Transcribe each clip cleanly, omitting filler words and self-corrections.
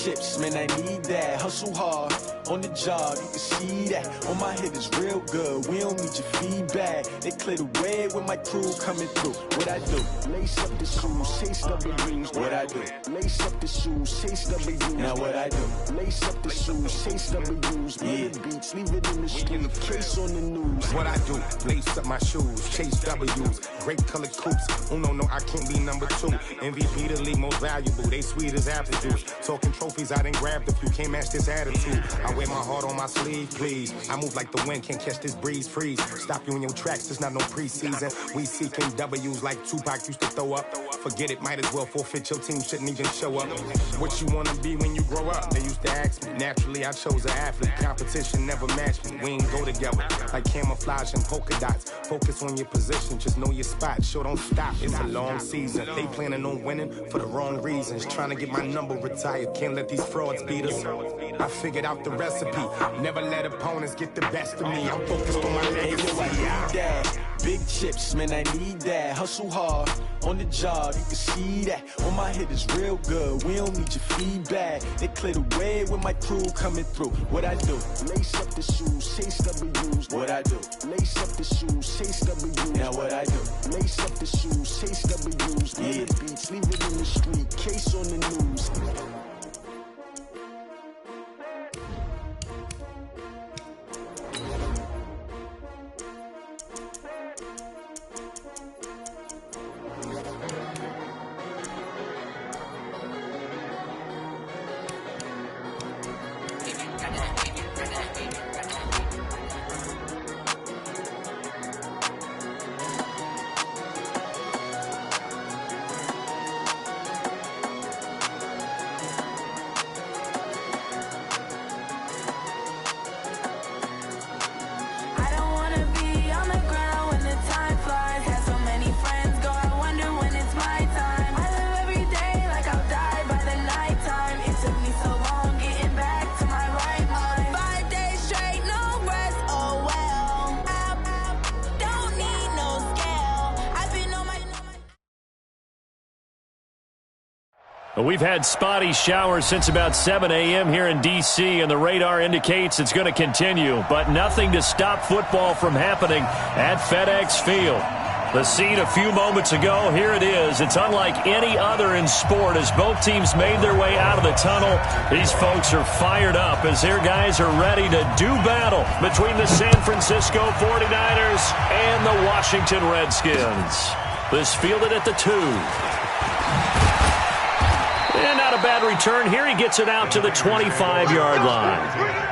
chips, man, I need that. Hustle hard on the job, you can see that. On my head is real good, we don't need your feedback. They clear the way with my crew coming through. What I do? Lace up the shoes, chase W's. What I do? Lace up the shoes, chase W's. Now what I do? Lace up the shoes, chase W's. Yeah. Beats, leave it in the street, case on the news. What I do? Lace up my shoes, chase W's. Great colored coops. Oh no, I can't be number 2. MVP the league most valuable. They sweet as apple juice. Talking trophies, I done grabbed a few. Can't match this attitude. I wear my heart on my sleeve, please. I move like the wind, can't catch this breeze, freeze. Stop you in your tracks, it's not no preseason. We seeking W's like Tupac used to throw up. Forget it, might as well forfeit. Your team shouldn't even show up. What you wanna be when you grow up? They used to ask me. Naturally, I chose an athlete. Competition never matched me. We ain't go together like camouflage and polka dots. Focus on your position, just know your spot. Sure, don't stop. It's a long season. They planning on winning for the wrong reasons. Trying to get my number retired. Can't let these frauds beat us. I figured out the recipe. Never let opponents get the best of me. I'm focused on my legacy. Big chips, man, I need that. Hustle hard on the job, you can see that. On my head is real good, we don't need your feedback. They clear the way with my crew coming through. What I do? Lace up the shoes, chase W's. What I do? Lace up the shoes, chase W's. Now what I do? Lace up the shoes, chase W's. Yeah. Beats, leave it in the street, case on the news. We've had spotty showers since about 7 a.m. here in D.C., and the radar indicates it's going to continue, but nothing to stop football from happening at FedEx Field. The scene a few moments ago, here it is. It's unlike any other in sport as both teams made their way out of the tunnel. These folks are fired up as their guys are ready to do battle between the San Francisco 49ers and the Washington Redskins. This fielded at the 2. And not a bad return here. He gets it out to the 25-yard line.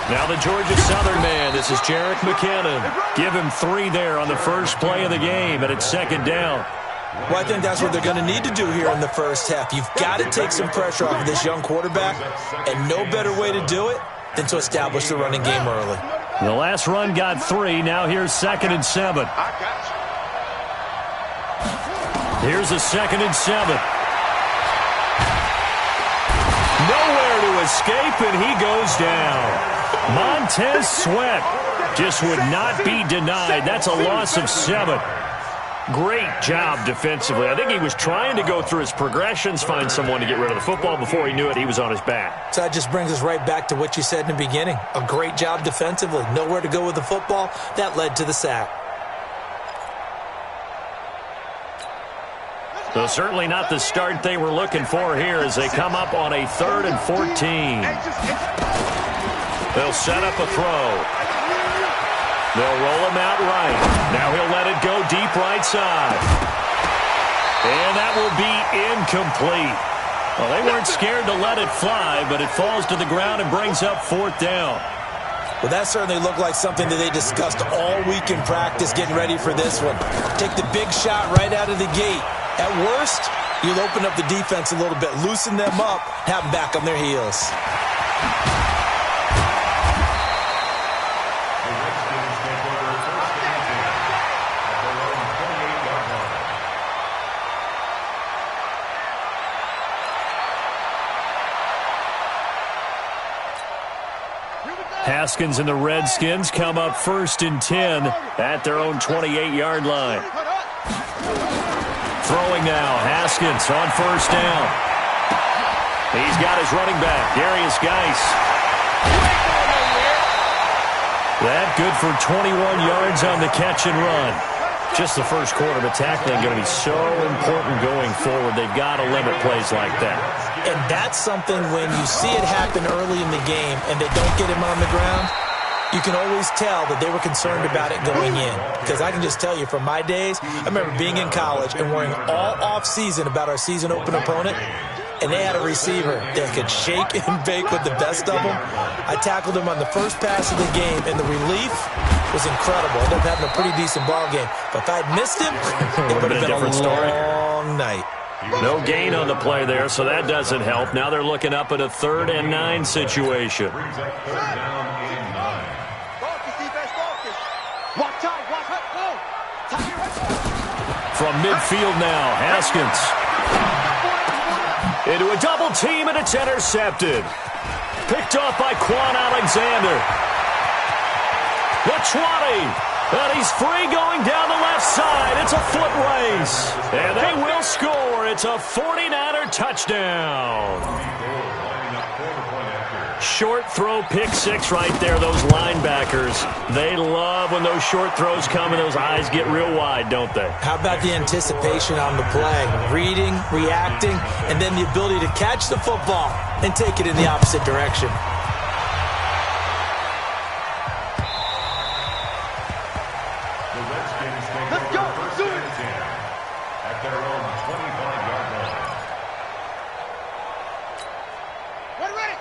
Now the Georgia Southern man, this is Jerick McKinnon. Give him 3 there on the first play of the game, and it's second down. Well, I think that's what they're going to need to do here in the first half. You've got to take some pressure off of this young quarterback, and no better way to do it than to establish the running game early. The last run got 3. Now here's 2nd and 7. Here's a 2nd and 7. Nowhere to escape, and he goes down. Montez Sweat just would not be denied. That's a loss of 7. Great job defensively. I think he was trying to go through his progressions, find someone to get rid of the football. Before he knew it, he was on his back. So that just brings us right back to what you said in the beginning. A great job defensively. Nowhere to go with the football. That led to the sack. So certainly not the start they were looking for here as they come up on a 3rd and 14. They'll set up a throw. They'll roll him out right. Now he'll let it go deep right side. And that will be incomplete. Well, they weren't scared to let it fly, but it falls to the ground and brings up 4th down. Well, that certainly looked like something that they discussed all week in practice getting ready for this one. Take the big shot right out of the gate. At worst, you'll open up the defense a little bit, loosen them up, have them back on their heels. Haskins and the Redskins come up 1st and 10 at their own 28-yard line. Throwing now, Haskins on 1st down. He's got his running back, Darius Geis. That good for 21 yards on the catch and run. Just the first quarter, but tackling going to be so important going forward. They've got to limit plays like that. And that's something when you see it happen early in the game and they don't get him on the ground, you can always tell that they were concerned about it going in. Because I can just tell you from my days, I remember being in college and worrying all off-season about our season open opponent, and they had a receiver that could shake and bake with the best of them. I tackled him on the first pass of the game, and the relief was incredible. I ended up having a pretty decent ball game. But if I'd missed him, it would have been a long night. No gain on the play there, so that doesn't help. Now they're looking up at a 3rd and 9 situation. From midfield now, Haskins. Into a double team, and it's intercepted. Picked off by Quan Alexander. The 20. And he's free going down the left side. It's a foot race. And they will score. It's a 49er touchdown. Short throw, pick 6 right there. Those linebackers, they love when those short throws come and those eyes get real wide, don't they? How about the anticipation on the play? Reading, reacting, and then the ability to catch the football and take it in the opposite direction.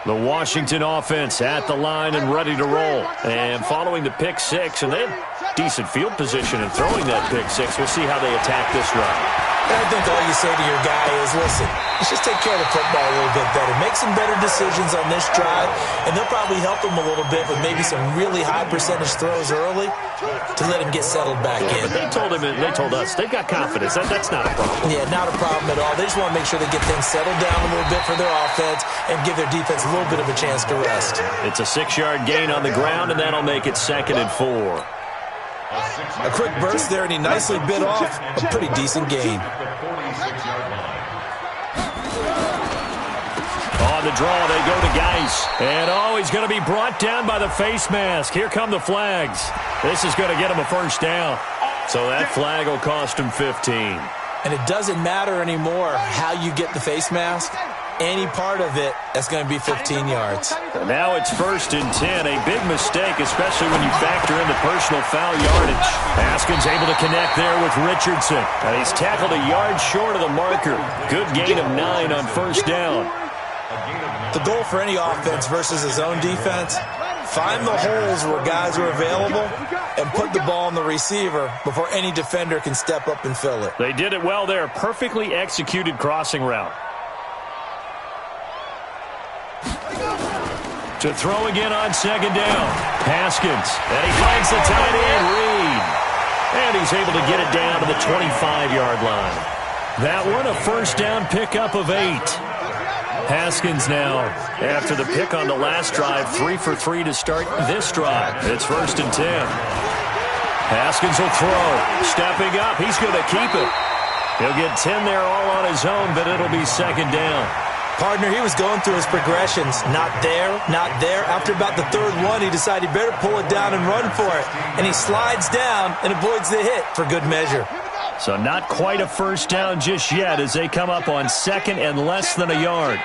The Washington offense at the line and ready to roll. And following the pick 6, and they have decent field position in throwing that pick 6. We'll see how they attack this run. I think all you say to your guy is, listen, let's just take care of the football a little bit better. Make some better decisions on this drive, and they'll probably help him a little bit with maybe some really high percentage throws early to let him get settled back in. But they told us, they've got confidence. That's not a problem. Yeah, not a problem at all. They just want to make sure they get things settled down a little bit for their offense and give their defense a little bit of a chance to rest. It's a 6-yard gain on the ground, and that'll make it 2nd and 4. A quick burst there, and he nicely bit off a pretty decent gain. On the draw, they go to Geis. And, he's going to be brought down by the face mask. Here come the flags. This is going to get him a 1st down. So that flag will cost him 15. And it doesn't matter anymore how you get the face mask. Any part of it, that's going to be 15 yards. And now it's 1st and 10. A big mistake, especially when you factor in the personal foul yardage. Haskins able to connect there with Richardson. And he's tackled a yard short of the marker. Good gain of 9 on 1st down. The goal for any offense versus his own defense, find the holes where guys are available and put the ball on the receiver before any defender can step up and fill it. They did it well there. Perfectly executed crossing route. To throw again on 2nd down. Haskins. And he finds the tight end, Reed. And he's able to get it down to the 25-yard line. That one, a 1st down pickup of 8. Haskins now, after the pick on the last drive, 3 for 3 to start this drive. It's 1st and 10. Haskins will throw. Stepping up. He's going to keep it. He'll get 10 there all on his own, but it'll be 2nd down. Partner, he was going through his progressions. Not there, not there. After about the 3rd one, he decided he better pull it down and run for it. And he slides down and avoids the hit for good measure. So not quite a 1st down just yet as they come up on 2nd and less than a yard.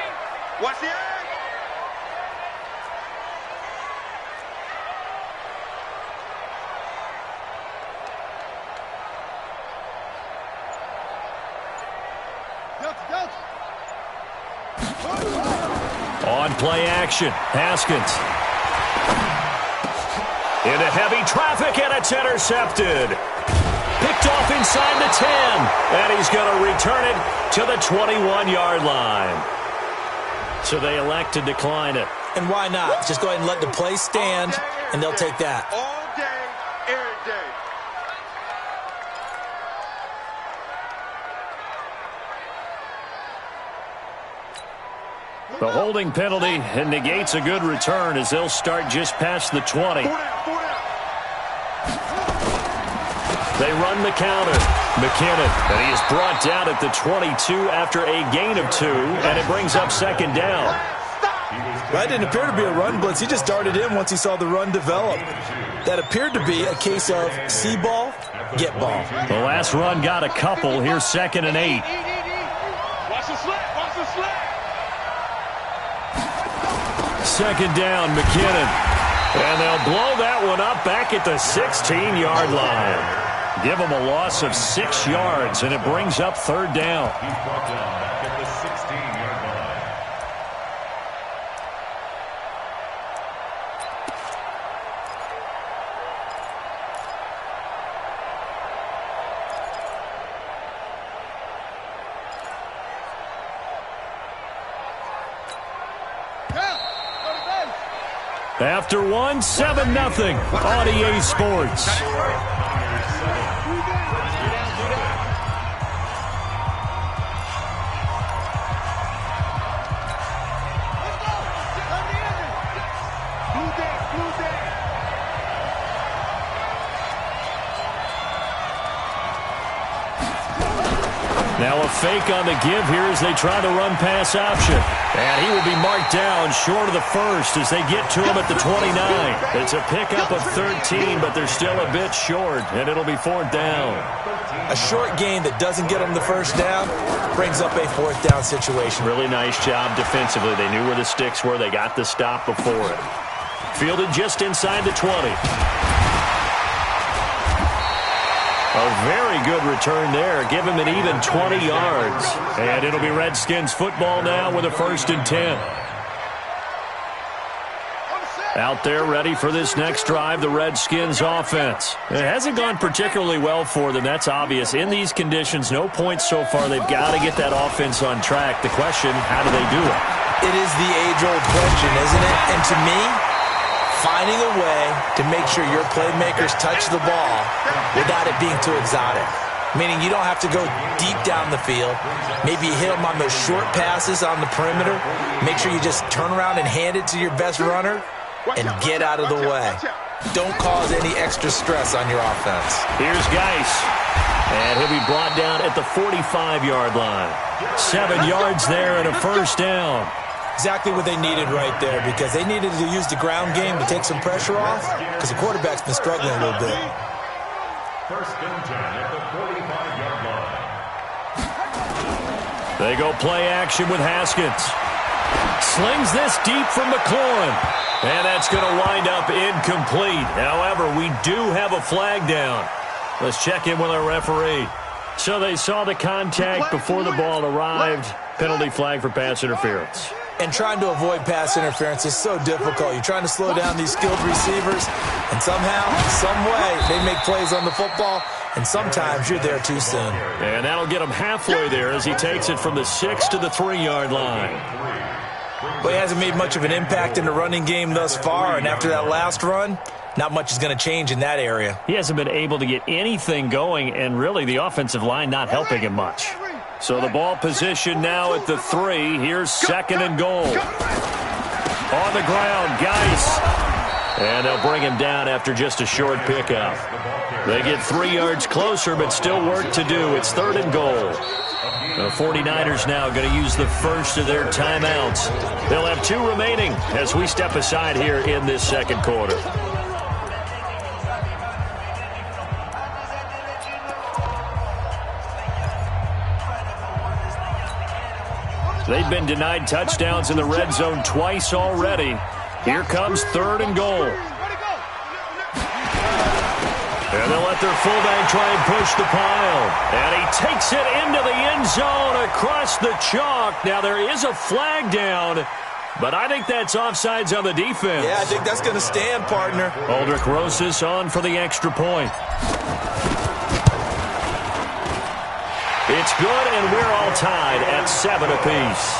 Watch the eye. On play action, Haskins. Into heavy traffic, and it's intercepted. Picked off inside the 10. And he's going to return it to the 21-yard line. So they elect to decline it. And why not? Just go ahead and let the play stand, and they'll take that. All day, every day. The holding penalty negates a good return as they'll start just past the 20. They run the counter. McKinnon, and he is brought down at the 22 after a gain of 2, and it brings up second down. That didn't appear to be a run blitz. He just darted in once he saw the run develop. That appeared to be a case of see ball, get ball. The last run got a couple. Here's 2nd and 8. Watch the slant, watch the slant. Second down, McKinnon. And they'll blow that one up back at the 16-yard line. Give them a loss of 6 yards, and it brings up 3rd down. He's brought down back at the 16-yard line. After 1, 7-0 on EA Sports. Now a fake on the give here as they try to run pass option. And he will be marked down short of the first as they get to him at the 29. It's a pickup of 13, but they're still a bit short, and it'll be 4th down. A short gain that doesn't get them the first down brings up a 4th down situation. Really nice job defensively. They knew where the sticks were. They got the stop before it. Fielded just inside the 20. A very good return there. Give him an even 20 yards. And it'll be Redskins football now with a 1st and 10. Out there ready for this next drive, the Redskins offense. It hasn't gone particularly well for them. That's obvious. In these conditions, no points so far. They've got to get that offense on track. The question, how do they do it? It is the age-old question, isn't it? And to me, finding a way to make sure your playmakers touch the ball without it being too exotic. Meaning you don't have to go deep down the field. Maybe you hit them on those short passes on the perimeter. Make sure you just turn around and hand it to your best runner and get out of the way. Don't cause any extra stress on your offense. Here's Geis. And he'll be brought down at the 45-yard line. 7 yards there and a 1st down. Exactly what they needed right there, because they needed to use the ground game to take some pressure off, because the quarterback's been struggling a little bit. 1st and 10 at the 45-yard line. They go play action with Haskins. Slings this deep from McLaurin. And that's going to wind up incomplete. However, we do have a flag down. Let's check in with our referee. So they saw the contact before the ball arrived. Penalty flag for pass interference. And trying to avoid pass interference is so difficult. You're trying to slow down these skilled receivers, and somehow, some way, they make plays on the football, and sometimes you're there too soon. And that'll get him halfway there as he takes it from the 6 to the 3-yard line. But he hasn't made much of an impact in the running game thus far, and after that last run, not much is going to change in that area. He hasn't been able to get anything going, and really the offensive line not helping him much. So the ball position now at the 3. Here's 2nd and goal. On the ground, Geis. And they'll bring him down after just a short pickup. They get 3 yards closer, but still work to do. It's 3rd and goal. The 49ers now going to use the first of their timeouts. They'll have 2 remaining as we step aside here in this 2nd quarter. They've been denied touchdowns in the red zone twice already. Here comes 3rd and goal. And they'll let their fullback try and push the pile. And he takes it into the end zone across the chalk. Now there is a flag down, but I think that's offsides on the defense. Yeah, I think that's going to stand, partner. Aldrich Rosas on for the extra point. It's good, and we're all tied at 7 apiece.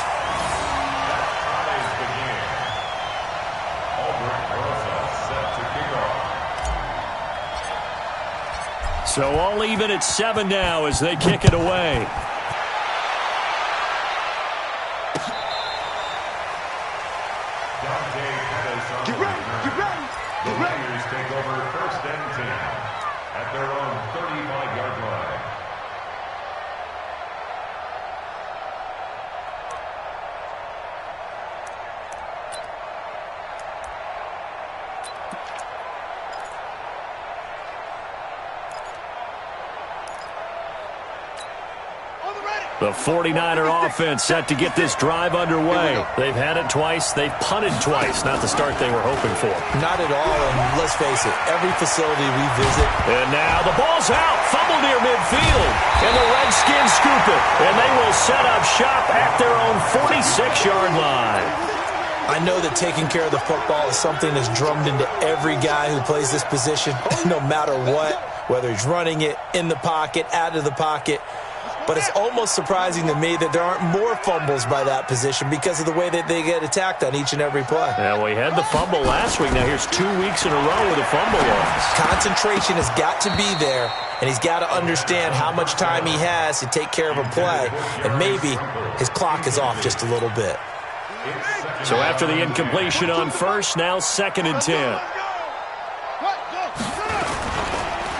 So all even at 7 now as they kick it away. Get ready, get ready. The Raiders take over 1st and 10 at their own 35-yard line. The 49er offense set to get this drive underway. They've had it twice. They've punted twice. Not the start they were hoping for. Not at all, and let's face it, every facility we visit. And now the ball's out. Fumble near midfield. And the Redskins scoop it. And they will set up shop at their own 46-yard line. I know that taking care of the football is something that's drummed into every guy who plays this position, no matter what, whether he's running it, in the pocket, out of the pocket. But it's almost surprising to me that there aren't more fumbles by that position because of the way that they get attacked on each and every play. Yeah, we had the fumble last week. Now here's 2 weeks in a row with a fumble loss. Concentration has got to be there, and he's got to understand how much time he has to take care of a play. And maybe his clock is off just a little bit. So after the incompletion on first, now 2nd and 10.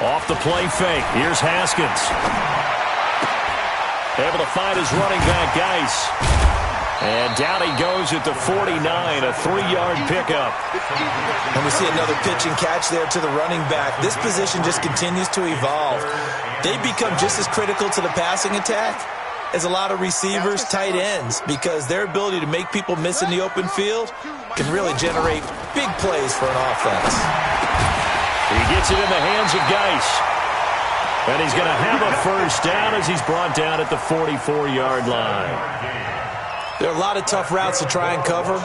Off the play fake. Here's Haskins. Able to find his running back, Geis. And down he goes at the 49, a 3-yard pickup. And we see another pitch and catch there to the running back. This position just continues to evolve. They become just as critical to the passing attack as a lot of receivers, tight ends, because their ability to make people miss in the open field can really generate big plays for an offense. He gets it in the hands of Geis. And he's going to have a first down as he's brought down at the 44-yard line. There are a lot of tough routes to try and cover.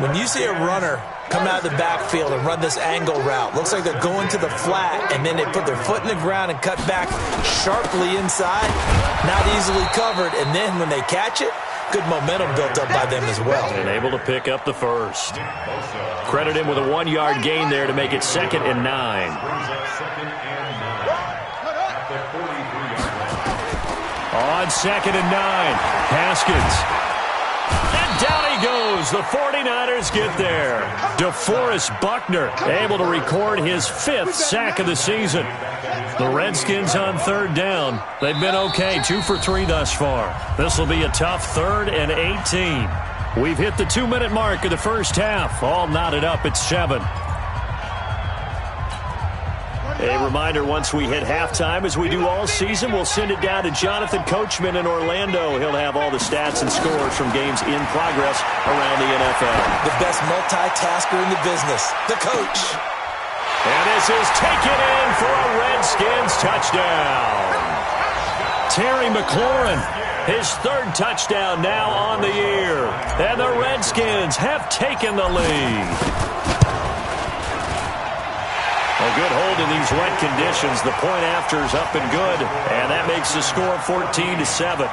When you see a runner come out of the backfield and run this angle route, looks like they're going to the flat, and then they put their foot in the ground and cut back sharply inside, not easily covered. And then when they catch it, good momentum built up by them as well. And able to pick up the first. Credit him with a 1-yard gain there to make it 2nd and 9. On 2nd and 9, Haskins. And down he goes. The 49ers get there. DeForest Buckner able to record his 5th sack of the season. The Redskins on 3rd down. They've been okay, 2 for 3 thus far. This will be a tough 3rd and 18. We've hit the 2-minute mark of the first half. All knotted up at 7. A reminder, once we hit halftime, as we do all season, we'll send it down to Jonathan Coachman in Orlando. He'll have all the stats and scores from games in progress around the NFL. The best multitasker in the business, the coach. And this is taken in for a Redskins touchdown. Terry McLaurin, his 3rd touchdown now on the year. And the Redskins have taken the lead. A good hold in these wet conditions. The point after is up and good. And that makes the score 14-7.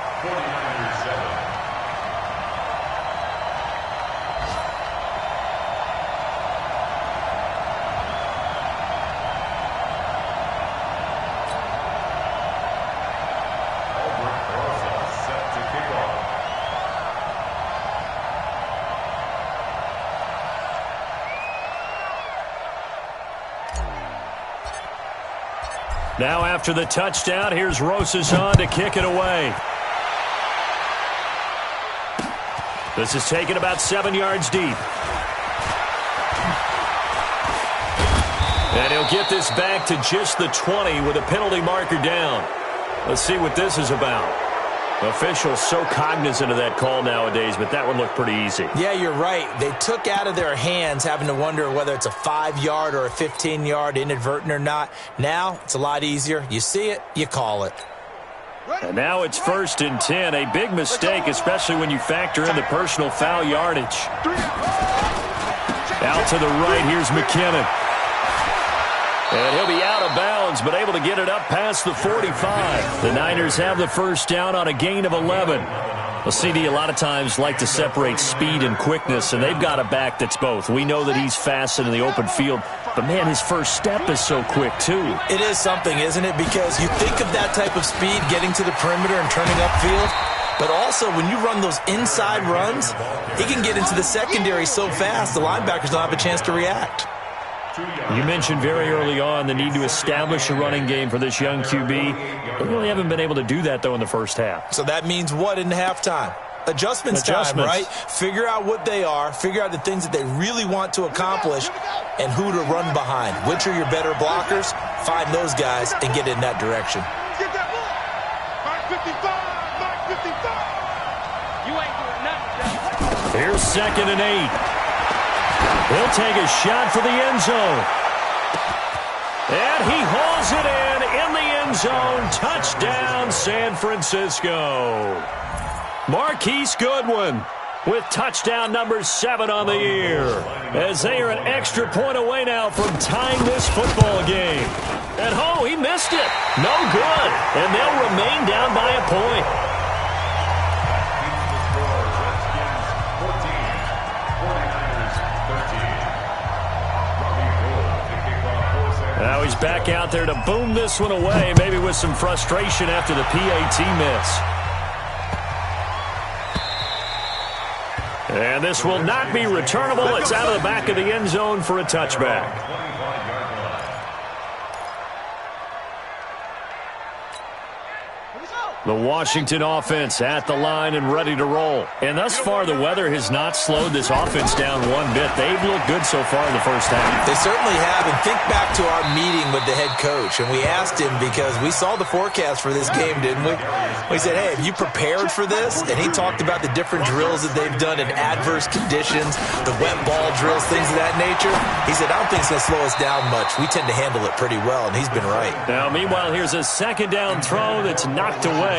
Now after the touchdown, here's Rosas on to kick it away. This is taken about 7 yards deep. And he'll get this back to just the 20 with a penalty marker down. Let's see what this is about. Officials so cognizant of that call nowadays, but that one looked pretty easy. Yeah, you're right. They took out of their hands having to wonder whether it's a 5-yard or a 15-yard inadvertent or not. Now it's a lot easier. You see it, you call it. And now it's 1st and 10. A big mistake, especially when you factor in the personal foul yardage. Out to the right, here's McKinnon. And he'll be out of bounds, but able to get it up past the 45. The Niners have the first down on a gain of 11. Well, CD, a lot of times like to separate speed and quickness, and they've got a back that's both. We know that he's fast in the open field, but, man, his first step is so quick, too. It is something, isn't it? Because you think of that type of speed, getting to the perimeter and turning upfield, but also when you run those inside runs, he can get into the secondary so fast the linebackers don't have a chance to react. You mentioned very early on the need to establish a running game for this young QB. They really haven't been able to do that, though, in the first half. So that means what in halftime? Adjustments time, right? Figure out what they are, figure out the things that they really want to accomplish, and who to run behind. Which are your better blockers? Find those guys and get in that direction. Get that ball. Mark 55. Mark 55. You ain't doing nothing. Here's 2nd and 8. He'll take a shot for the end zone. And he hauls it in the end zone. Touchdown, San Francisco. Marquise Goodwin with touchdown number 7 on the year, as they are an extra point away now from tying this football game. And, oh, he missed it. No good. And they'll remain down by a point. Now he's back out there to boom this one away, maybe with some frustration after the PAT miss. And this will not be returnable. It's out of the back of the end zone for a touchback. The Washington offense at the line and ready to roll. And thus far, the weather has not slowed this offense down one bit. They've looked good so far in the first half. They certainly have. And think back to our meeting with the head coach. And we asked him, because we saw the forecast for this game, didn't we? We said, hey, have you prepared for this? And he talked about the different drills that they've done in adverse conditions, the wet ball drills, things of that nature. He said, I don't think it's going to slow us down much. We tend to handle it pretty well, and he's been right. Now, meanwhile, here's a 2nd down throw that's knocked away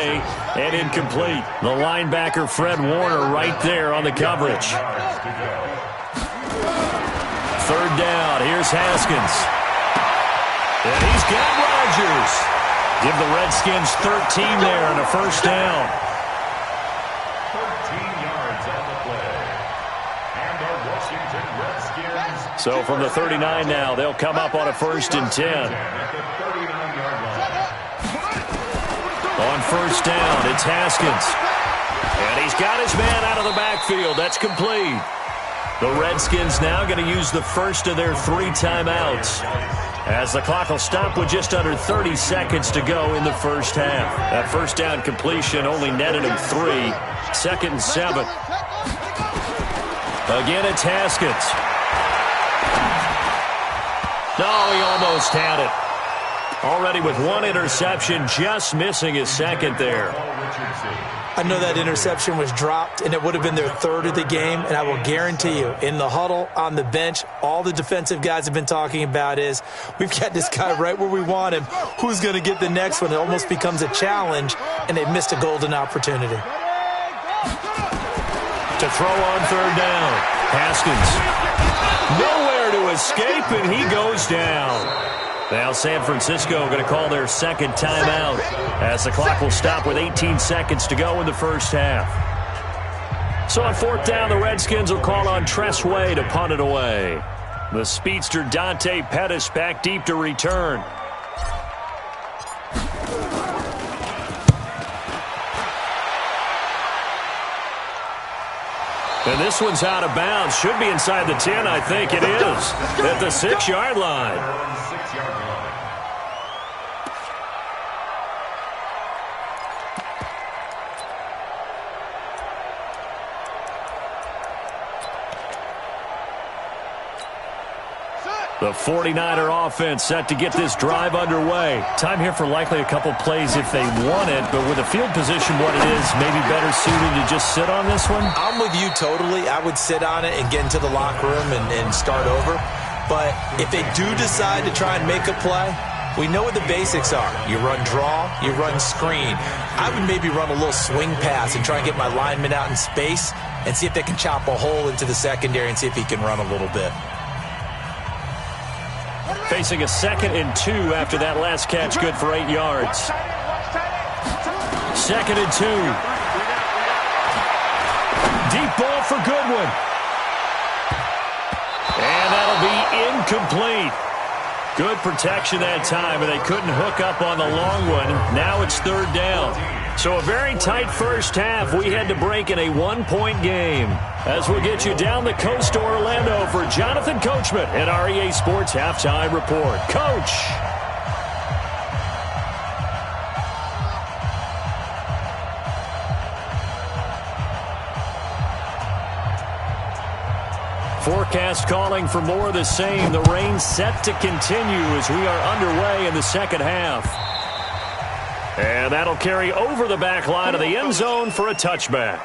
and incomplete. The linebacker, Fred Warner, right there on the coverage. 3rd down. Here's Haskins. And he's got Rodgers. Give the Redskins 13 there and a first down. 13 yards on the play. And the Washington Redskins. So from the 39 now, they'll come up on a 1st and 10. At the 39-yard line. On 1st down, it's Haskins. And he's got his man out of the backfield. That's complete. The Redskins now going to use the first of their 3 timeouts, as the clock will stop with just under 30 seconds to go in the first half. That first down completion only netted him 3. 2nd and 7. Again, it's Haskins. No, he almost had it. Already with 1 interception, just missing his 2nd there. I know that interception was dropped, and it would have been their 3rd of the game, and I will guarantee you, in the huddle, on the bench, all the defensive guys have been talking about is, we've got this guy right where we want him. Who's going to get the next one? It almost becomes a challenge, and they've missed a golden opportunity. To throw on 3rd down. Haskins. Nowhere to escape, and he goes down. Now San Francisco going to call their 2nd timeout, as the clock will stop with 18 seconds to go in the first half. So on 4th down, the Redskins will call on Tress Way to punt it away. The speedster Dante Pettis back deep to return. And this one's out of bounds. Should be inside the 10, I think it is. At the 6-yard line. The 49er offense set to get this drive underway. Time here for likely a couple plays if they want it, but with the field position what it is, maybe better suited to just sit on this one? I'm with you totally. I would sit on it and get into the locker room and start over. But if they do decide to try and make a play, we know what the basics are. You run draw, you run screen. I would maybe run a little swing pass and try and get my lineman out in space and see if they can chop a hole into the secondary and see if he can run a little bit. Facing a 2nd and 2 after that last catch, good for 8 yards. 2nd and 2. Deep ball for Goodwin. And that'll be incomplete. Good protection that time, and they couldn't hook up on the long one. Now it's 3rd down. So a very tight first half. We had to break in a 1-point game. As we'll get you down the coast to Orlando for Jonathan Coachman at our EA Sports Halftime Report. Coach. Forecast calling for more of the same. The rain set to continue as we are underway in the second half. And that'll carry over the back line of the end zone for a touchback.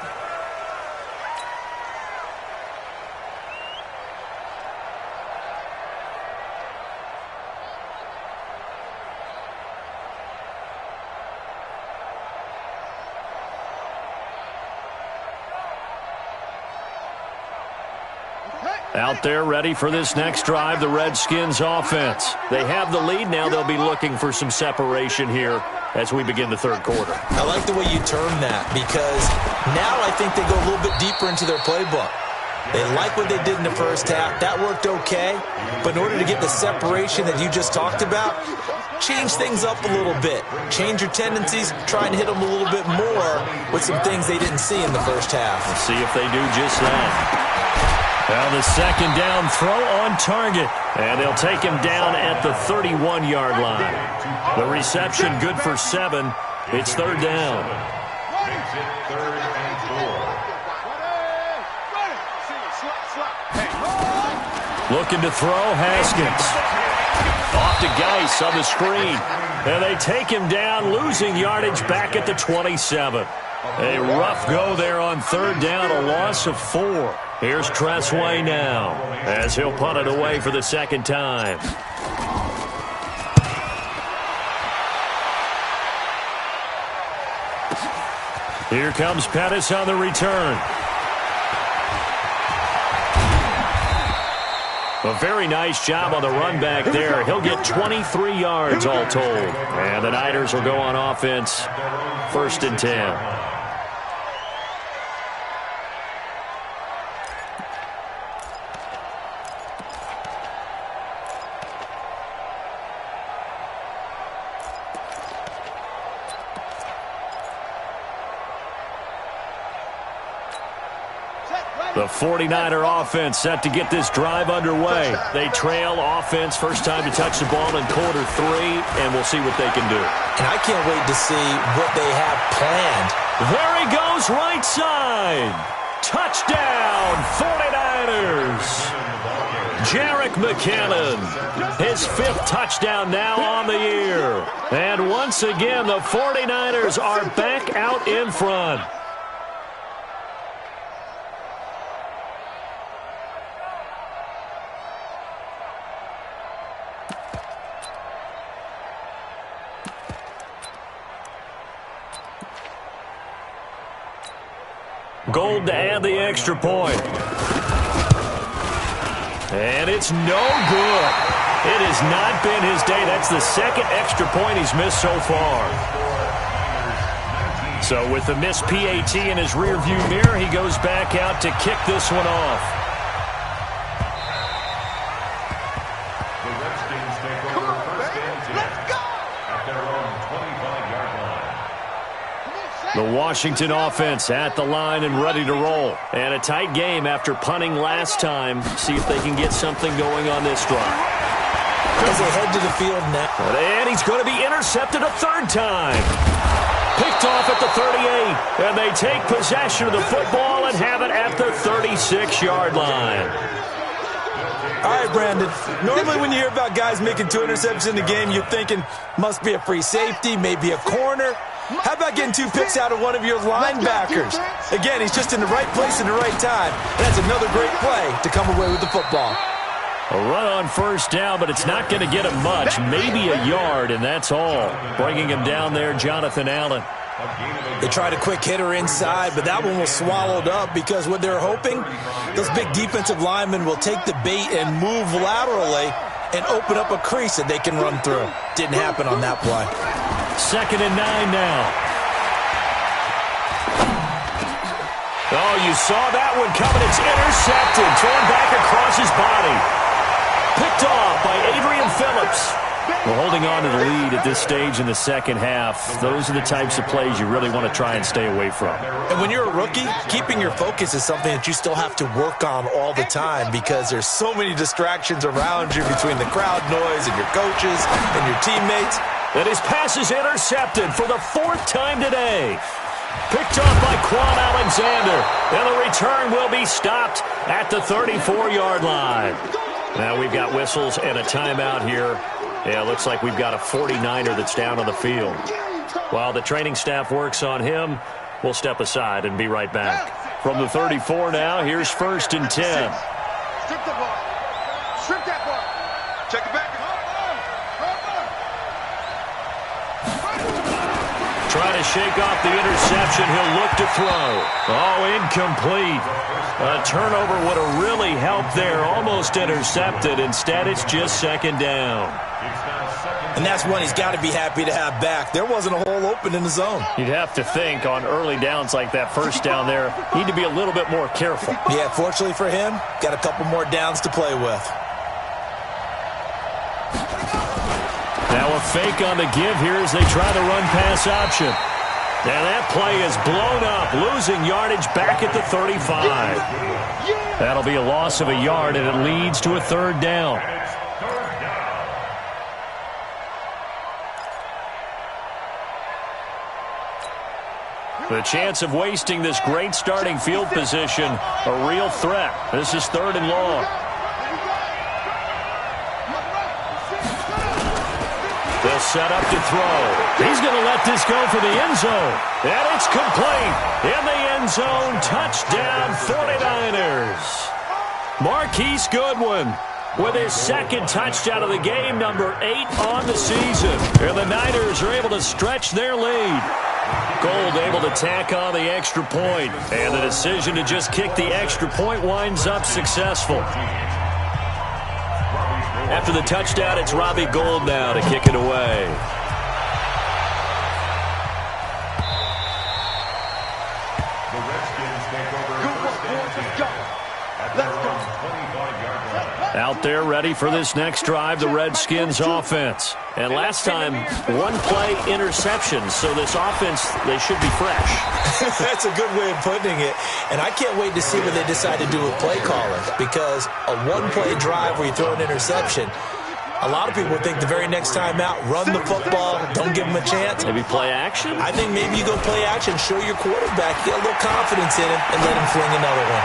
Out there ready for this next drive, the Redskins offense. They have the lead. Now they'll be looking for some separation here as we begin the third quarter. I like the way you term that because now I think they go a little bit deeper into their playbook. They like what they did in the first half. That worked okay. But in order to get the separation that you just talked about, change things up a little bit. Change your tendencies. Try and hit them a little bit more with some things they didn't see in the first half. Let's see if they do just that. Now the second down throw on target. And they'll take him down at the 31-yard line. The reception good for 7. It's 3rd down. Makes it 3rd and 4. Looking to throw, Haskins. Off to Geis on the screen. And they take him down, losing yardage back at the 27. A rough go there on 3rd down, a loss of 4. Here's Tressway now as he'll punt it away for the second time. Here comes Pettis on the return. A very nice job on the run back there. He'll get 23 yards all told. And the Niners will go on offense. 1st and 10. The 49er offense set to get this drive underway. They trail offense, first time to touch the ball in quarter 3, and we'll see what they can do. And I can't wait to see what they have planned. There he goes, right side. Touchdown, 49ers. Jerick McKinnon, his 5th touchdown now on the year. And once again, the 49ers are back out in front. Gold to add the extra point. And it's no good. It has not been his day. That's the 2nd extra point he's missed so far. So with the missed PAT in his rearview mirror, he goes back out to kick this one off. The Redskins take over 1st and 10 at their own 25-yard line. The Washington offense at the line and ready to roll. And a tight game after punting last time. See if they can get something going on this drive. As they head to the field now. And he's going to be intercepted a 3rd time. Picked off at the 38. And they take possession of the football and have it at the 36-yard line. All right, Brandon. Normally when you hear about guys making 2 interceptions in the game, you're thinking must be a free safety, maybe a corner. How about getting 2 picks out of one of your linebackers? Again, he's just in the right place at the right time. That's another great play to come away with the football. A run on 1st down, but it's not going to get him much. Maybe a yard, and that's all. Bringing him down there, Jonathan Allen. They tried a quick hitter inside, but that one was swallowed up because what they're hoping, those big defensive linemen will take the bait and move laterally and open up a crease that they can run through. Didn't happen on that play. 2nd and 9 now. Oh, you saw that one coming. It's intercepted. Thrown back across his body. Picked off by Adrian Phillips. We're holding on to the lead at this stage in the second half. Those are the types of plays you really want to try and stay away from. And when you're a rookie, keeping your focus is something that you still have to work on all the time because there's so many distractions around you between the crowd noise and your coaches and your teammates. And his pass is intercepted for the 4th time today. Picked off by Quan Alexander. And the return will be stopped at the 34-yard line. Now we've got whistles and a timeout here. Yeah, it looks like we've got a 49er that's down on the field. While the training staff works on him, we'll step aside and be right back. From the 34 now, here's 1st and 10. Strip the ball. Strip that ball. Check it back. Trying to shake off the interception. He'll look to throw. Oh, incomplete. A turnover would have really helped there. Almost intercepted. Instead, it's just 2nd down. And that's one he's got to be happy to have back. There wasn't a hole open in the zone. You'd have to think on early downs like that, 1st down there, need to be a little bit more careful. Yeah, fortunately for him, got a couple more downs to play with. Now a fake on the give here as they try the run-pass option. And that play is blown up, losing yardage back at the 35. That'll be a loss of a yard, and it leads to a 3rd down. The chance of wasting this great starting field position, a real threat. This is 3rd and long. They'll set up to throw. He's going to let this go for the end zone. And it's complete. In the end zone, touchdown 49ers. Marquise Goodwin with his 2nd touchdown of the game, number 8 on the season. And the Niners are able to stretch their lead. Gold able to tack on the extra point. And the decision to just kick the extra point winds up successful. After the touchdown, it's Robbie Gould now to kick it away. The Redskins take over 1st and 10 at their own 25-yard line. Out there ready for this next drive, the Redskins offense. And last time, 1-play interception, so this offense, they should be fresh. That's a good way of putting it. And I can't wait to see what they decide to do with play calling, because a 1-play drive where you throw an interception, a lot of people think the very next time out, run the football, don't give them a chance. Maybe play action? I think maybe you go play action, show your quarterback, get a little confidence in him, and let him fling another one.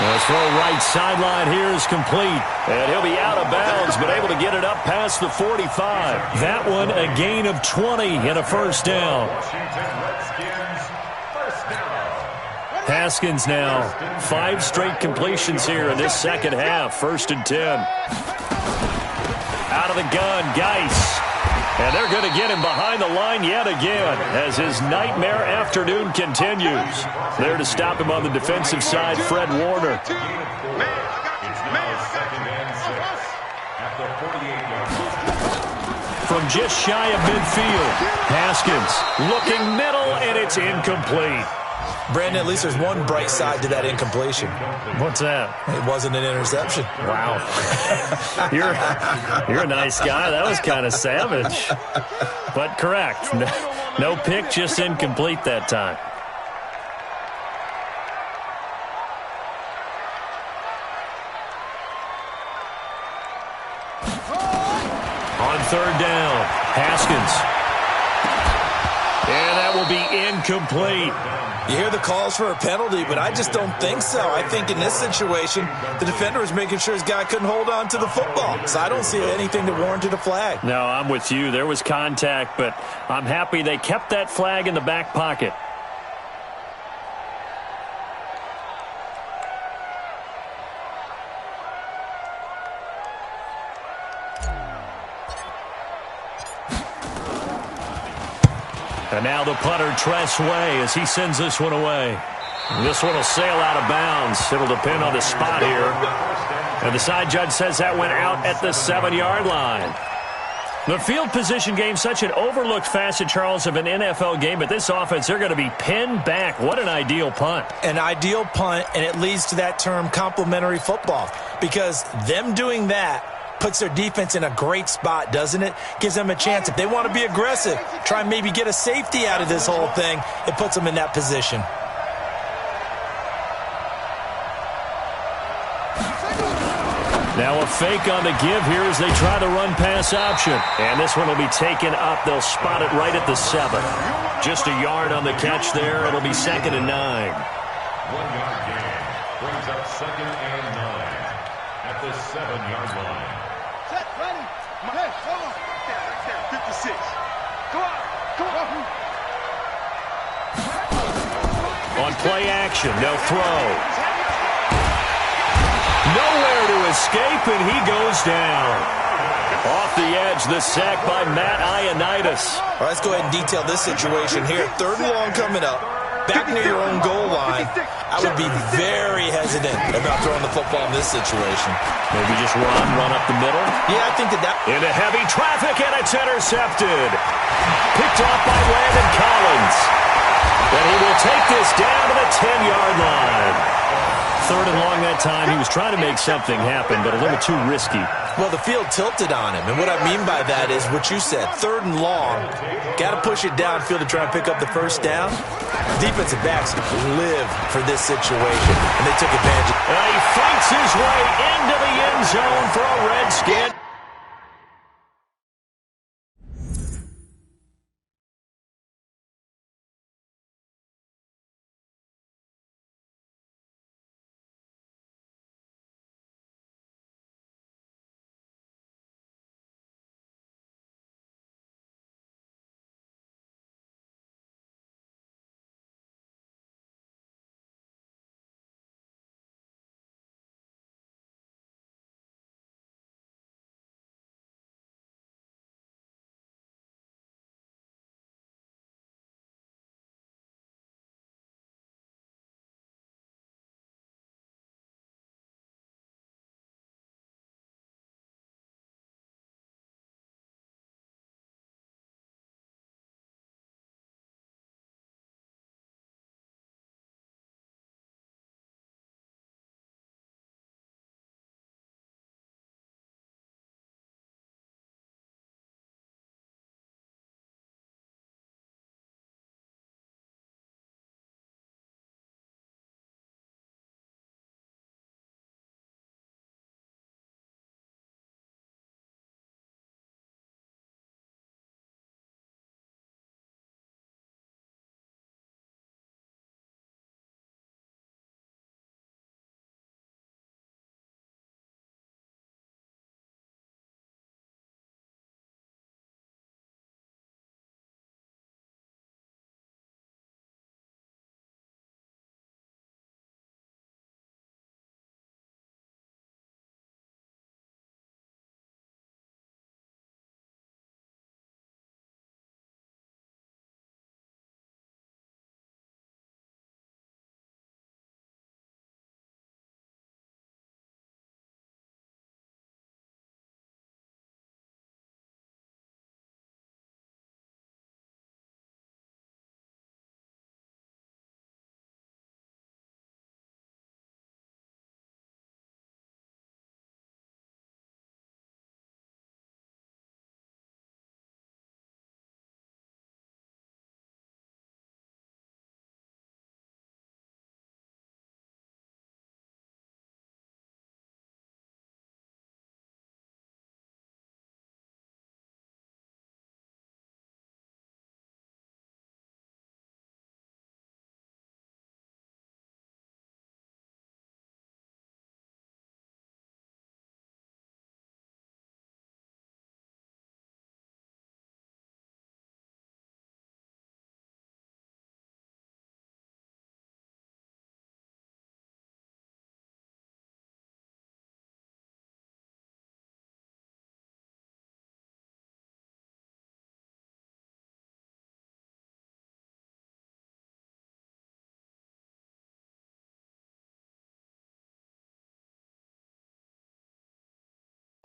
The throw right sideline here is complete. And he'll be out of bounds, but able to get it up past the 45. That one a gain of 20 and a 1st down. Haskins now. 5 straight completions here in this second half. 1st and 10. Out of the gun, Geis. And they're going to get him behind the line yet again as his nightmare afternoon continues. There to stop him on the defensive side, Fred Warner. From just shy of midfield, Haskins looking middle, and it's incomplete. Brandon, at least there's one bright side to that incompletion. What's that? It wasn't an interception. Wow. You're a nice guy. That was kind of savage. But correct. No pick, just incomplete that time. On 3rd down, Haskins. And that will be incomplete. You hear the calls for a penalty, but I just don't think so. I think in this situation, the defender was making sure his guy couldn't hold on to the football. So I don't see anything that warranted a flag. No, I'm with you. There was contact, but I'm happy they kept that flag in the back pocket. And now the punter, Tress Way, as he sends this one away. This one will sail out of bounds. It'll depend on the spot here. And the side judge says that went out at the 7-yard line. The field position game, such an overlooked facet, Charles, of an NFL game, but this offense, they're going to be pinned back. What an ideal punt. An ideal punt, and it leads to that term complementary football, because them doing that puts their defense in a great spot, doesn't it? Gives them a chance. If they want to be aggressive, try and maybe get a safety out of this whole thing, it puts them in that position. Now a fake on the give here as they try the run-pass option. And this one will be taken up. They'll spot it right at the 7. Just a yard on the catch there. It'll be 2nd and 9. 1-yard gain brings up 2nd and 9 at the 7-yard line. Set, ready. Hey, come on. There, 56. Come on. On play action, they'll throw. Nowhere to escape, and he goes down. Off the edge, the sack by Matt Ioannidis. All right, let's go ahead and detail this situation here. 3rd and long coming up. Back near your own goal line. I would be very hesitant about throwing the football in this situation. Maybe just run up the middle. Yeah, I think that. Into heavy traffic, and it's intercepted. Picked off by Landon Collins. And he will take this down to the 10-yard line. 3rd and long that time. He was trying to make something happen, but a little too risky. Well, the field tilted on him, and what I mean by that is what you said. 3rd and long, got to push it downfield to try and pick up the first down. Defensive backs live for this situation, and they took advantage. He fights his way into the end zone for a Redskin.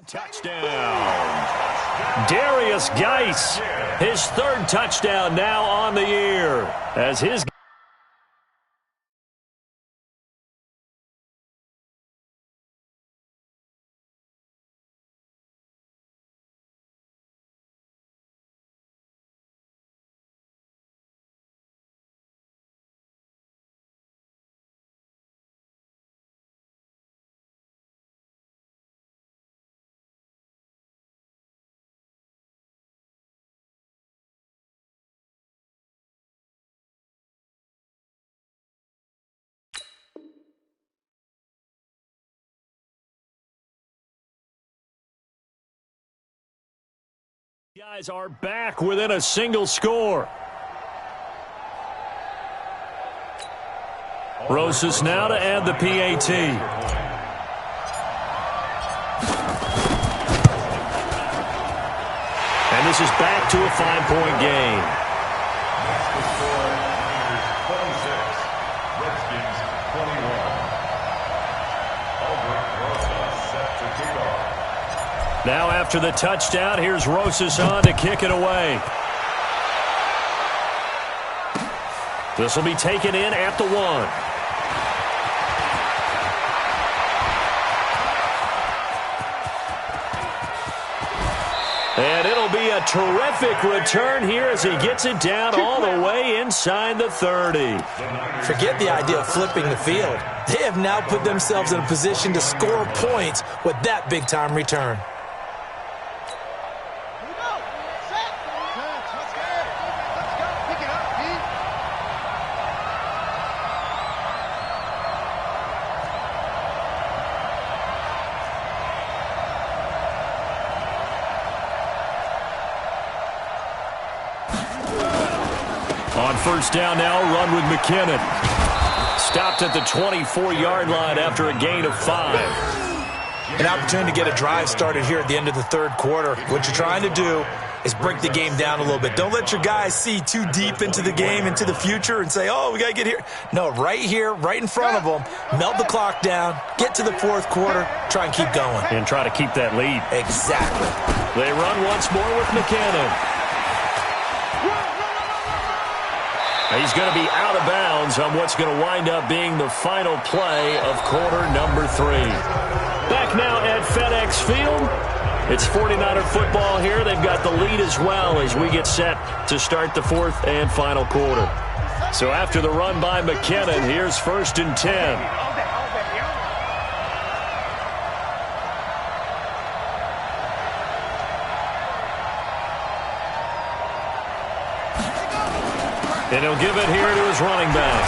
Touchdown. Darius Geis, his third touchdown now on the year. As his guys are back within a single score. Rosas now to add the PAT. And this is back to a 5-point game. The score, Niners 26, Redskins 21. Albert Rosas set to kick off. Now after the touchdown, here's Rosas on to kick it away. This will be taken in at the 1. And it'll be a terrific return here as he gets it down all the way inside the 30. Forget the idea of flipping the field. They have now put themselves in a position to score points with that big-time return. On first down now, run with McKinnon. Stopped at the 24-yard line after a gain of 5. An opportunity to get a drive started here at the end of the third quarter. What you're trying to do is break the game down a little bit. Don't let your guys see too deep into the game, into the future, and say, oh, we got to get here. No, right here, right in front of them, melt the clock down, get to the fourth quarter, try and keep going. And try to keep that lead. Exactly. They run once more with McKinnon. He's going to be out of bounds on what's going to wind up being the final play of quarter number 3. Back now at FedEx Field. It's 49er football here. They've got the lead as well as we get set to start the fourth and final quarter. So after the run by McKinnon, here's first and 10. And he'll give it here to his running back.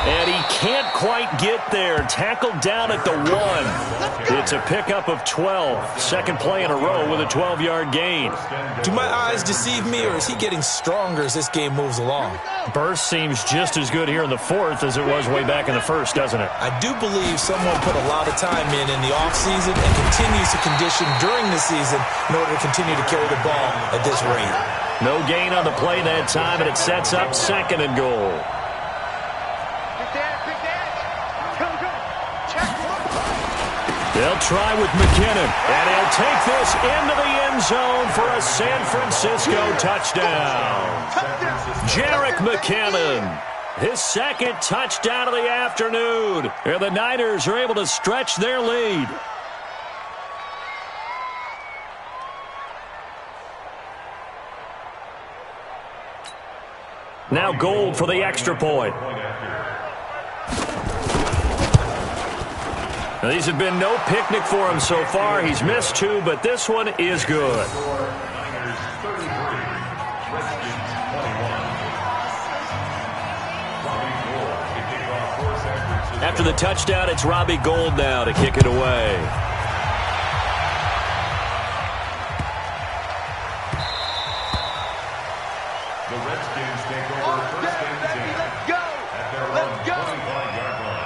And he can't quite get there. Tackled down at the 1. It's a pickup of 12. Second play in a row with a 12-yard gain. Do my eyes deceive me, or is he getting stronger as this game moves along? Burst seems just as good here in the fourth as it was way back in the first, doesn't it? I do believe someone put a lot of time in the offseason and continues to condition during the season in order to continue to carry the ball at this rate. No gain on the play that time, and it sets up second and goal. They'll try with McKinnon, and he'll take this into the end zone for a San Francisco touchdown. Jerick McKinnon, his second touchdown of the afternoon. And the Niners are able to stretch their lead. Now Gold for the extra point. Now, these have been no picnic for him so far. He's missed 2, but this one is good. After the touchdown, it's Robbie Gould now to kick it away. The Redskins take over first and 10 at their own 25-yard line.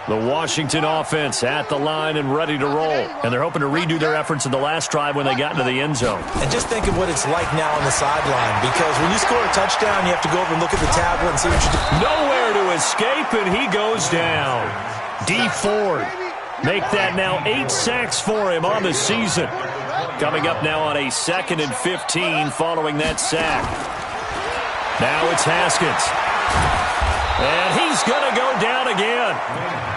The Washington offense at the line and ready to roll. And they're hoping to redo their efforts in the last drive when they got into the end zone. And just think of what it's like now on the sideline, because when you score a touchdown, you have to go over and look at the tablet and see what you do. Nowhere to escape, and he goes down. D Ford Make that now 8 sacks for him on the season. Coming up now on a 2nd and 15 following that sack. Now it's Haskins. And he's going to go down again.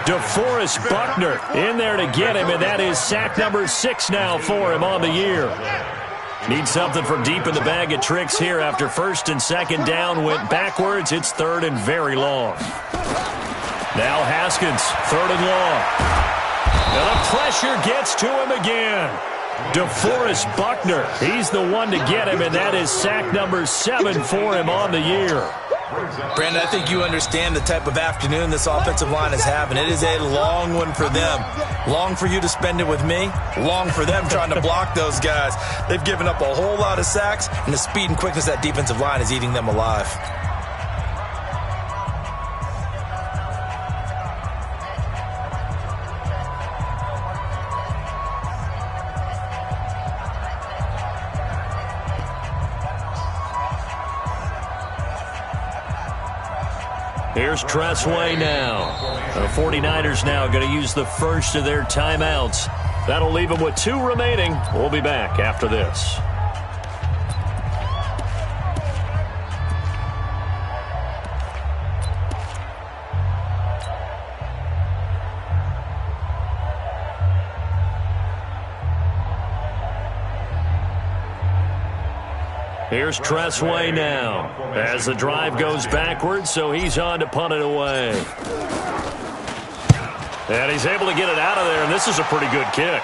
DeForest Buckner in there to get him, and that is sack number 6 now for him on the year. Need something from deep in the bag of tricks here after 1st and 2nd down went backwards. It's 3rd and very long. Now Haskins, 3rd and long. And the pressure gets to him again. DeForest Buckner, he's the one to get him, and that is sack number 7 for him on the year. Brandon, I think you understand the type of afternoon this offensive line is having. It is a long one for them. Long for you to spend it with me. Long for them trying to block those guys. They've given up a whole lot of sacks, and the speed and quickness of that defensive line is eating them alive. Here's Tressway now. The 49ers now going to use the first of their timeouts. That'll leave them with 2 remaining. We'll be back after this. Here's Tressway now as the drive goes backwards, so he's on to punt it away. And he's able to get it out of there, and this is a pretty good kick.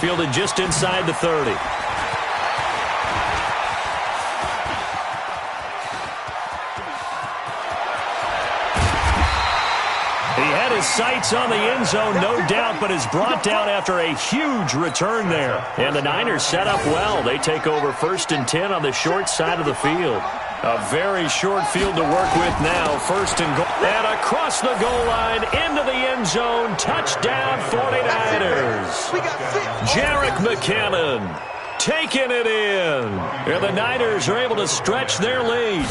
Fielded just inside the 30. His sights on the end zone, no doubt, but is brought down after a huge return there. And the Niners set up well. They take over 1st and 10 on the short side of the field. A very short field to work with now. 1st and goal. And across the goal line, into the end zone. Touchdown, 49ers. Jerick McKinnon taking it in. And the Niners are able to stretch their lead.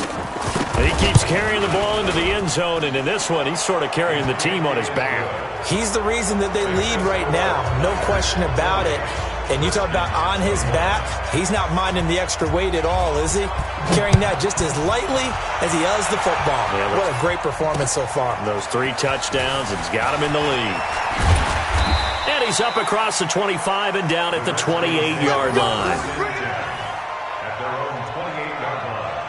He keeps carrying the ball into the end zone, and in this one, he's sort of carrying the team on his back. He's the reason that they lead right now, no question about it. And you talk about on his back, he's not minding the extra weight at all, is he? Carrying that just as lightly as he does the football. Yeah, what a great performance so far. Those 3 touchdowns, it's got him in the lead. And he's up across the 25 and down at the 28-yard line. At their own 28-yard line.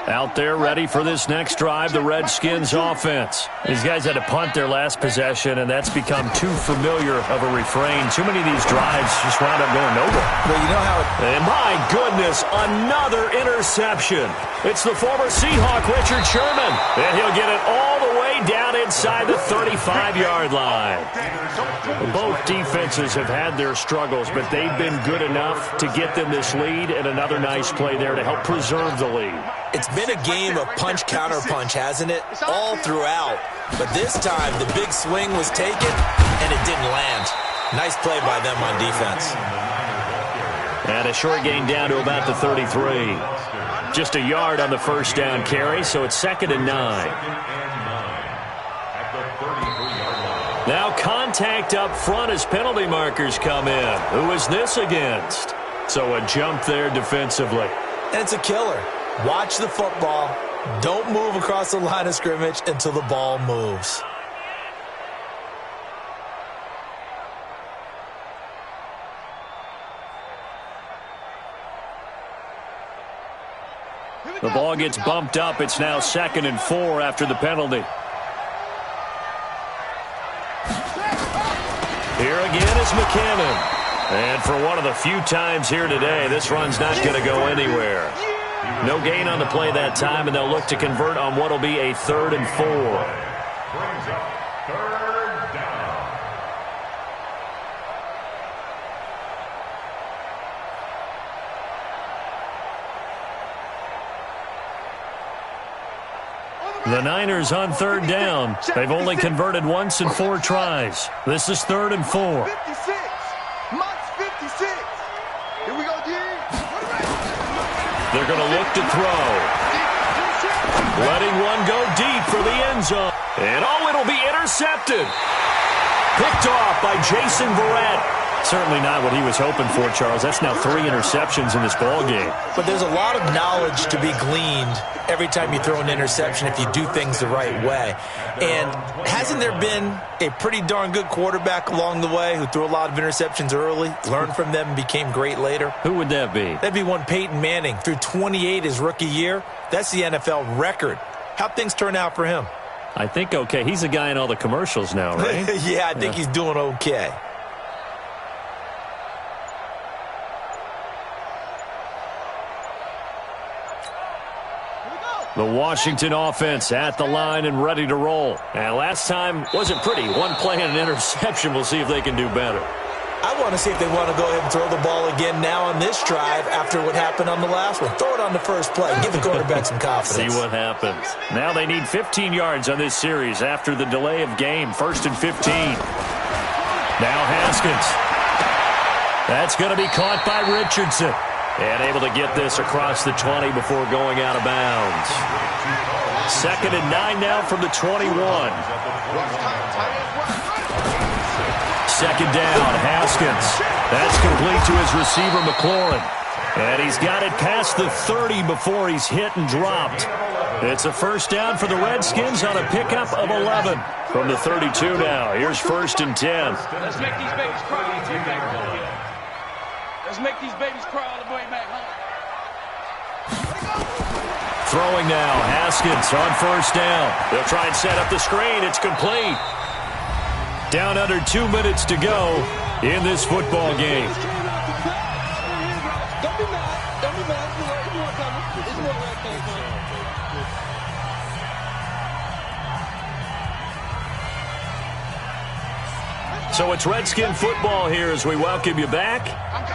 Out there ready for this next drive, the Redskins offense. These guys had to punt their last possession, and that's become too familiar of a refrain. Too many of these drives just wound up going nowhere. Well, you know how and my goodness, another interception. It's the former Seahawk, Richard Sherman. And he'll get it all the way down inside the 35-yard line. Both defenses have had their struggles, but they've been good enough to get them this lead, and another nice play there to help preserve the lead. It's been a game of punch-counter-punch, hasn't it? All throughout. But this time, the big swing was taken, and it didn't land. Nice play by them on defense. And a short gain down to about the 33. Just a yard on the first down carry, so it's 2nd and 9. Now contact up front as penalty markers come in. Who is this against? So a jump there defensively. And it's a killer. Watch the football. Don't move across the line of scrimmage until the ball moves. The ball gets bumped up. It's now 2nd and 4 after the penalty. Here again is McKinnon. And for one of the few times here today, this run's not going to go anywhere. No gain on the play that time, and they'll look to convert on what will be a 3rd and 4. Brings up 3rd down. The Niners on 3rd down. They've only converted once in 4 tries. This is 3rd and 4. 56. Here we go, D. They're going to look to throw. Letting one go deep for the end zone. And it'll be intercepted. Picked off by Jason Verrett. Certainly not what he was hoping for, Charles. That's now 3 interceptions in this ball game. But there's a lot of knowledge to be gleaned every time you throw an interception if you do things the right way. And hasn't there been a pretty darn good quarterback along the way who threw a lot of interceptions early, learned from them, and became great later? Who would that be? That'd be one Peyton Manning. Threw 28 his rookie year. That's the NFL record. How'd things turn out for him? I think okay. He's a guy in all the commercials now, right? Yeah, I think he's doing okay. The Washington offense at the line and ready to roll. And last time wasn't pretty. One play and an interception. We'll see if they can do better. I want to see if they want to go ahead and throw the ball again now on this drive after what happened on the last one. Throw it on the first play. Give the quarterback some confidence. See what happens. Now they need 15 yards on this series after the delay of game. 1st and 15. Now Haskins. That's going to be caught by Richardson. And able to get this across the 20 before going out of bounds. 2nd and 9 now from the 21. 2nd down, Haskins. That's complete to his receiver, McLaurin. And he's got it past the 30 before he's hit and dropped. It's a 1st down for the Redskins on a pickup of 11. From the 32 now, here's 1st and 10. Let's make these babies cry all the way back home. Let's make these babies cry all the way back home. Throwing now, Haskins on 1st down. They'll try and set up the screen. It's complete. Down under 2 minutes to go in this football game. Don't be mad. Don't be mad. It's more coming. It's more like that. So it's Redskin football here as we welcome you back.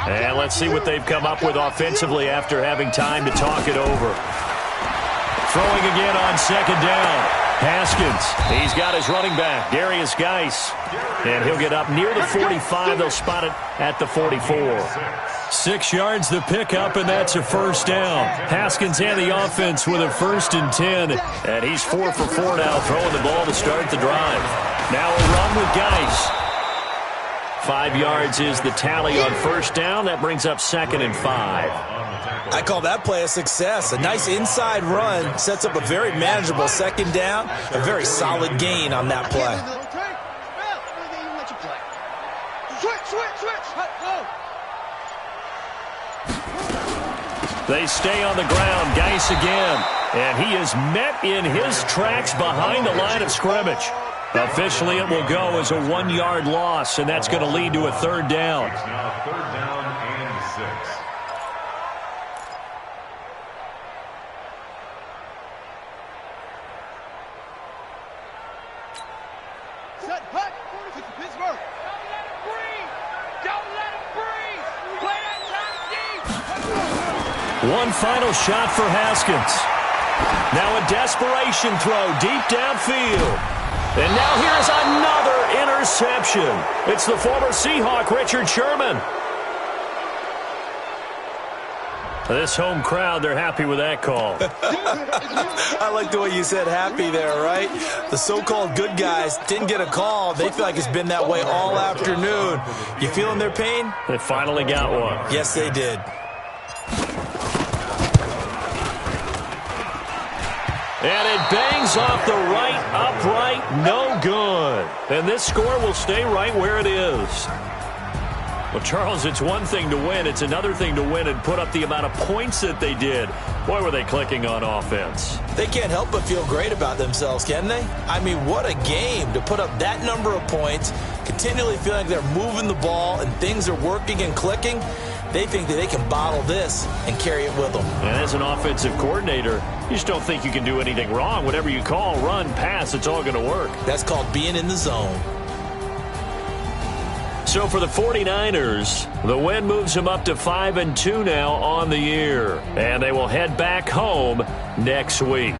And let's see what they've come up with offensively after having time to talk it over. Throwing again on 2nd down. Haskins, he's got his running back, Darius Geis. And he'll get up near the 45. They'll spot it at the 44. 6 yards the pickup, and that's a 1st down. Haskins and the offense with a 1st and 10. And he's 4 for 4 now, throwing the ball to start the drive. Now a run with Geis. 5 yards is the tally on 1st down. That brings up 2nd and 5. I call that play a success. A nice inside run sets up a very manageable 2nd down. A very solid gain on that play. They stay on the ground. Geis again. And he is met in his tracks behind the line of scrimmage. Officially, it will go as a 1-yard loss, and that's going to lead to a 3rd down. It's now 3rd down and 6. Set, hut, to Pittsburgh. Don't let him breathe. Don't let him breathe. Play that time deep. One final shot for Haskins. Now a desperation throw deep downfield. And now here's another interception. It's the former Seahawk, Richard Sherman. This home crowd, they're happy with that call. I like the way you said happy there, right? The so-called good guys didn't get a call. They feel like it's been that way all afternoon. You feeling their pain? They finally got one. Yes, they did. And it bangs off the right upright, no good. And this score will stay right where it is. Well, Charles, it's one thing to win. It's another thing to win and put up the amount of points that they did. Boy, were they clicking on offense. They can't help but feel great about themselves, can they? I mean, what a game to put up that number of points, continually feeling like they're moving the ball and things are working and clicking. They think that they can bottle this and carry it with them. And as an offensive coordinator, you just don't think you can do anything wrong. Whatever you call, run, pass, it's all going to work. That's called being in the zone. So for the 49ers, the win moves them up to 5-2 now on the year. And they will head back home next week.